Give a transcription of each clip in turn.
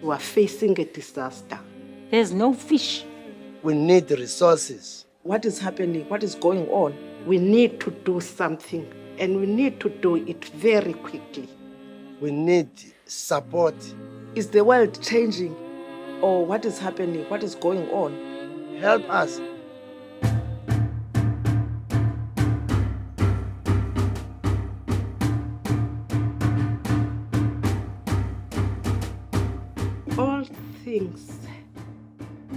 We are facing a disaster. There's no fish. We need resources. What is happening? What is going on? We need to do something, and we need to do it very quickly. We need support. Is the world changing? Or what is happening? What is going on? Help us. All things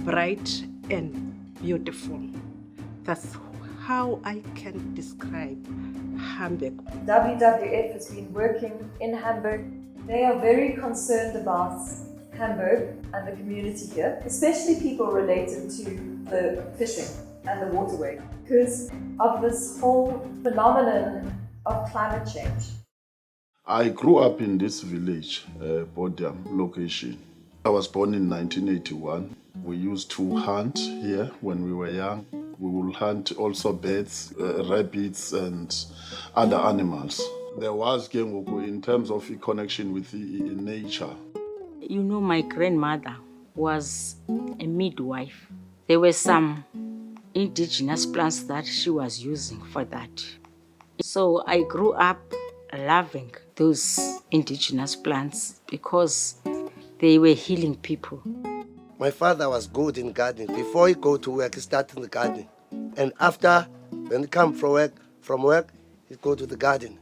bright and beautiful. That's how I can describe Hamburg. WWF has been working in Hamburg. They are very concerned about Hamburg and the community here, especially people related to the fishing and the waterway, because of this whole phenomenon of climate change. I grew up in this village, Bodiam location. I was born in 1981. We used to hunt here when we were young. We would hunt also birds, rabbits and other animals. There was in terms of a connection with nature. You know, my grandmother was a midwife. There were some indigenous plants that she was using for that. So I grew up loving those indigenous plants because they were healing people. My father was good in gardening. Before he go to work, he started in the garden. And after, when he come from work, he go to the garden.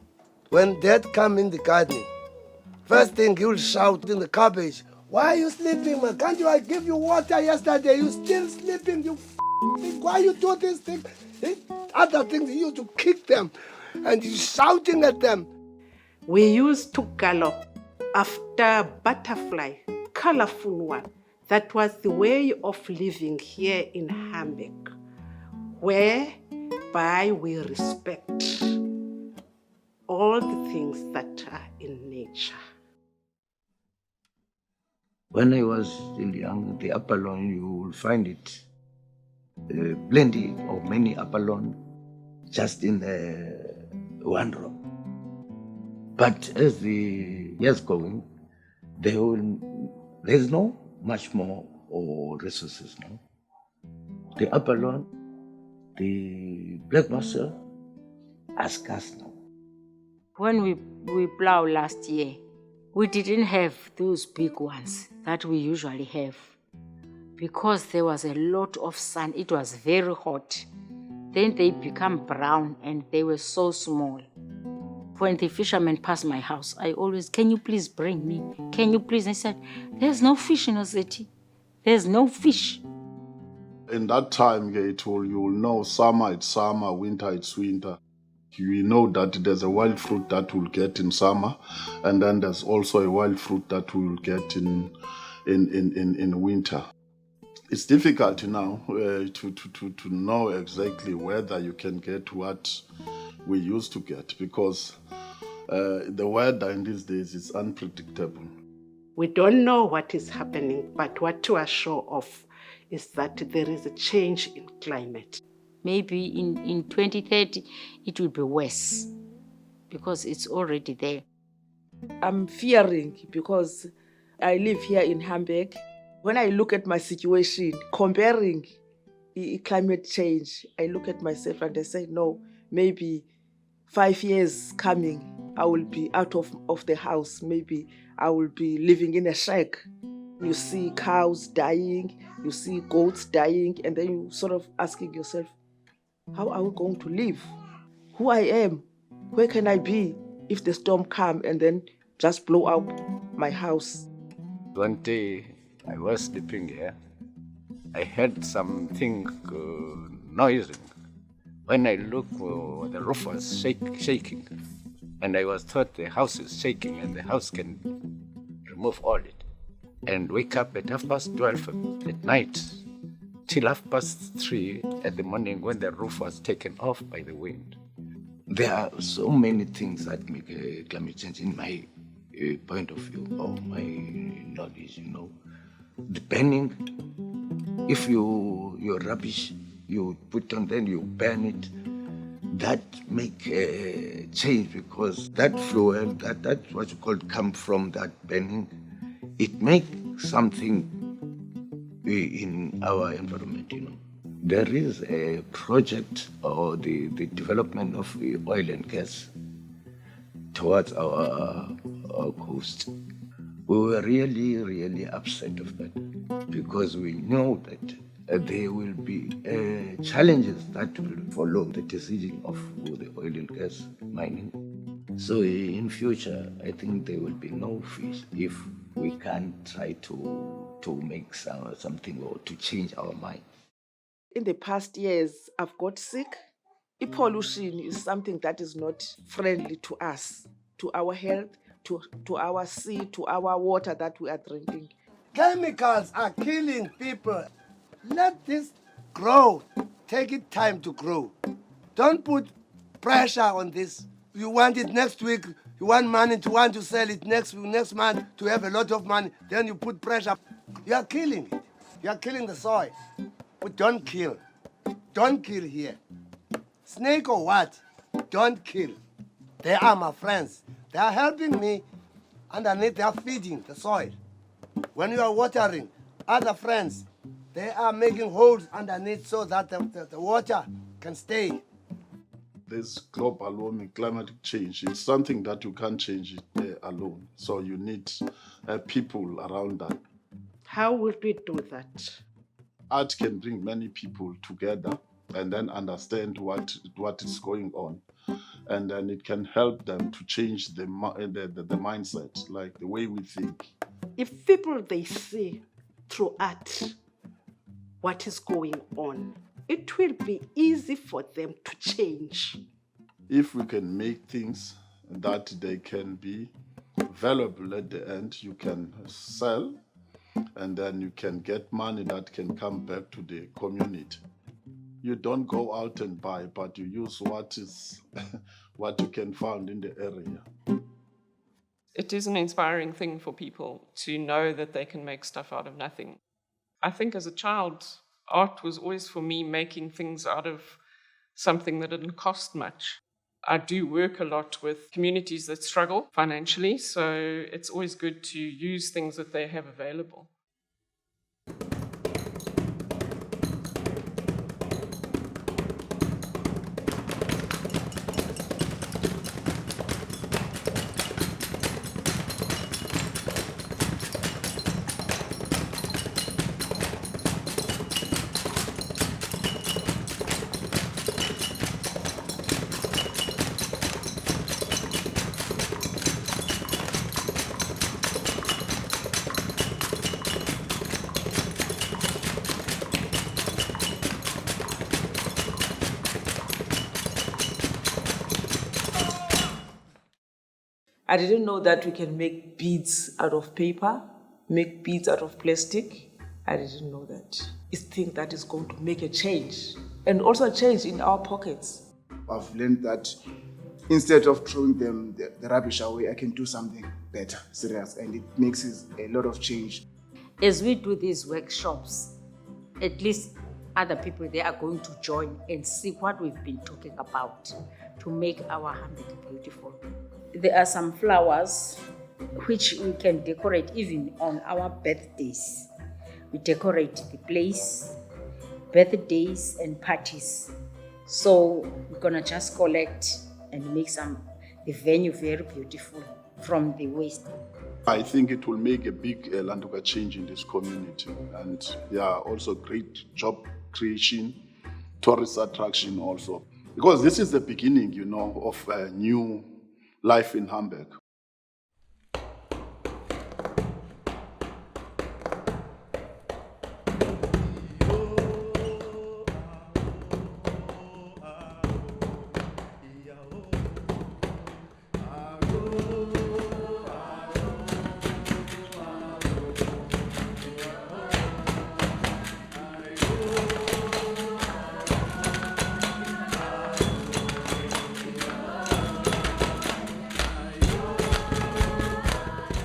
When Dad come in the garden, first thing he will shout in the cabbage, "Why are you sleeping, man? Can't I give you water yesterday? You still sleeping, you thing. Why you do this thing?" Other things, he used to kick them and he's shouting at them. We used to gallop after a butterfly, colorful one. That was the way of living here in Hamburg, whereby we respect all the things that are in nature. When I was still young, the Apollon, you will find it plenty of many Apollon just in one row. But as the years going, there's no much more resources now. The Apollon, the black mussel are scarce now. When we plow last year, we didn't have those big ones that we usually have because there was a lot of sun. It was very hot. Then they become brown and they were so small. When the fishermen pass my house, I always, "Can you please bring me? Can you please?" I said, "There's no fish in Ozeti. There's no fish." In that time, you will know summer it's summer, winter it's winter. You know that there's a wild fruit that we'll get in summer, and then there's also a wild fruit that we'll get in winter. It's difficult now to know exactly whether you can get what we used to get because the weather in these days is unpredictable. We don't know what is happening, but what we are sure of is that there is a change in climate. Maybe in 2030, it will be worse because it's already there. I'm fearing because I live here in Hamburg. When I look at my situation, comparing climate change, I look at myself and I say, no, maybe 5 years coming, I will be out of the house. Maybe I will be living in a shack. You see cows dying, you see goats dying, and then you sort of asking yourself, how are we going to live? Who I am? Where can I be if the storm comes and then just blow out my house? One day I was sleeping here. I heard something noising. When I looked, the roof was shaking. And I was thought the house is shaking and the house can remove all it. And wake up at 12:30 at night till 3:30 at the morning when the roof was taken off by the wind. There are so many things that make climate change in my point of view, or my knowledge, Depending, if your rubbish, you put on, then you burn it, that make a change because that fuel, that's what you call come from that burning, it makes something in our environment, There is a project or the development of the oil and gas towards our coast. We were really, really upset of that because we know that there will be challenges that will follow the decision of the oil and gas mining. So in future, I think there will be no fish if we can't try to make something or to change our mind. In the past years, I've got sick. Pollution is something that is not friendly to us, to our health, to our sea, to our water that we are drinking. Chemicals are killing people. Let this grow. Take it time to grow. Don't put pressure on this. You want it next week, you want money to want to sell it next month to have a lot of money, then you put pressure. You are killing it. You are killing the soil. But don't kill. Don't kill here. Snake or what? Don't kill. They are my friends. They are helping me. Underneath, they are feeding the soil. When you are watering, other friends, they are making holes underneath so that the water can stay. This global warming, climatic change, it's something that you can't change it alone. So you need people around that. How will we do that? Art can bring many people together and then understand what is going on. And then it can help them to change the mindset, like the way we think. If people, they see through art what is going on, it will be easy for them to change. If we can make things that they can be valuable at the end, you can sell, and then you can get money that can come back to the community. You don't go out and buy, but you use what you can find in the area. It is an inspiring thing for people to know that they can make stuff out of nothing. I think as a child, art was always for me making things out of something that didn't cost much. I do work a lot with communities that struggle financially, so it's always good to use things that they have available. I didn't know that we can make beads out of paper, make beads out of plastic. I didn't know that. It's a thing that is going to make a change, and also a change in our pockets. I've learned that instead of throwing the rubbish away, I can do something better, serious, and it makes a lot of change. As we do these workshops, at least other people, they are going to join and see what we've been talking about to make our Hamburg beautiful. There are some flowers which we can decorate even on our birthdays. We decorate the place, birthdays and parties. So we're gonna just collect and make the venue very beautiful from the waste. I think it will make a big Landuka change in this community, and also great job creation, tourist attraction also. Because this is the beginning, of a new life in Hamburg.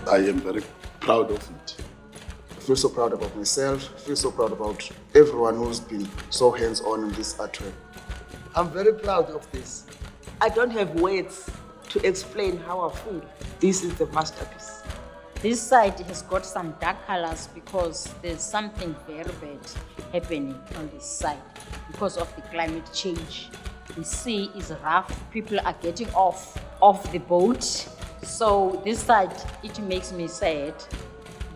I am very proud of it. I feel so proud about myself. I feel so proud about everyone who's been so hands-on in this artwork. I'm very proud of this. I don't have words to explain how I feel. This is the masterpiece. This side has got some dark colors because there's something very bad happening on this side because of the climate change. The sea is rough, people are getting off the boat. So this side, it makes me sad.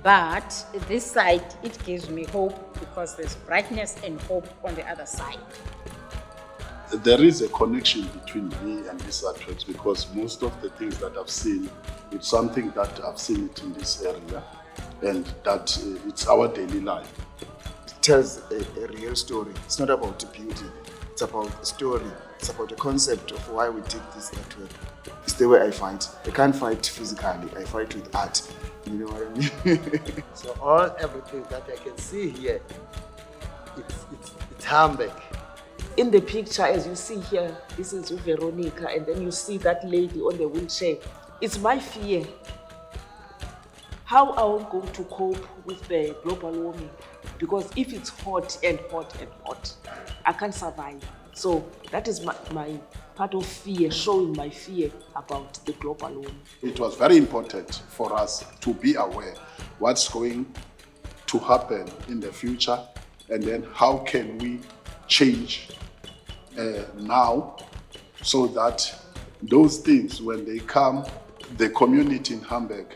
But this side, it gives me hope because there's brightness and hope on the other side. There is a connection between me and this artworks because most of the things that I've seen, it's something that I've seen it in this area and that it's our daily life. It tells a real story. It's not about beauty. It's about a story. It's about the concept of why we take this artwork. It's the way I fight. I can't fight physically. I fight with art. You know what I mean? So everything that I can see here, it's Hamburg. In the picture, as you see here, this is Veronica, and then you see that lady on the wheelchair. It's my fear. How are we going to cope with the global warming? Because if it's hot and hot and hot, I can't survive. So that is my part of fear, showing my fear about the global warming. It was very important for us to be aware what's going to happen in the future and then how can we change now so that those things, when they come, the community in Hamburg,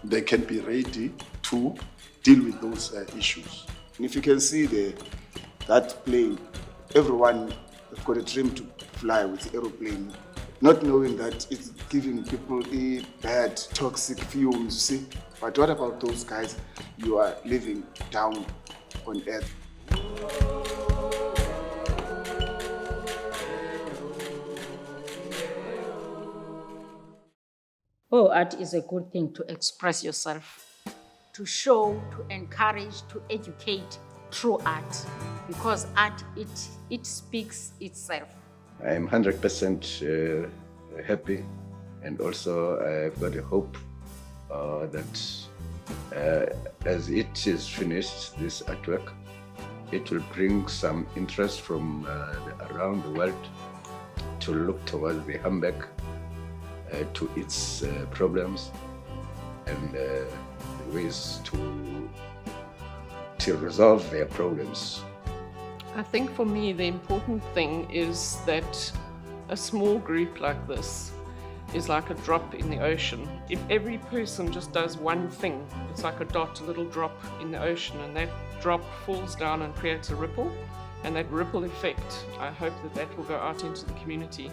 they can be ready to deal with those issues. And if you can see that plane, everyone has got a dream to fly with the aeroplane, not knowing that it's giving people the bad, toxic fumes, you see. But what about those guys? You are living down on earth. Oh, art is a good thing to express yourself, to show, to encourage, to educate through art, because art, it speaks itself. I'm 100% happy, and also I've got a hope that as it is finished, this artwork, it will bring some interest from around the world to look towards the Hamburg, to its problems and ways to resolve their problems. I think for me, the important thing is that a small group like this is like a drop in the ocean. If every person just does one thing, it's like a dot, a little drop in the ocean, and that drop falls down and creates a ripple. And that ripple effect, I hope that will go out into the community.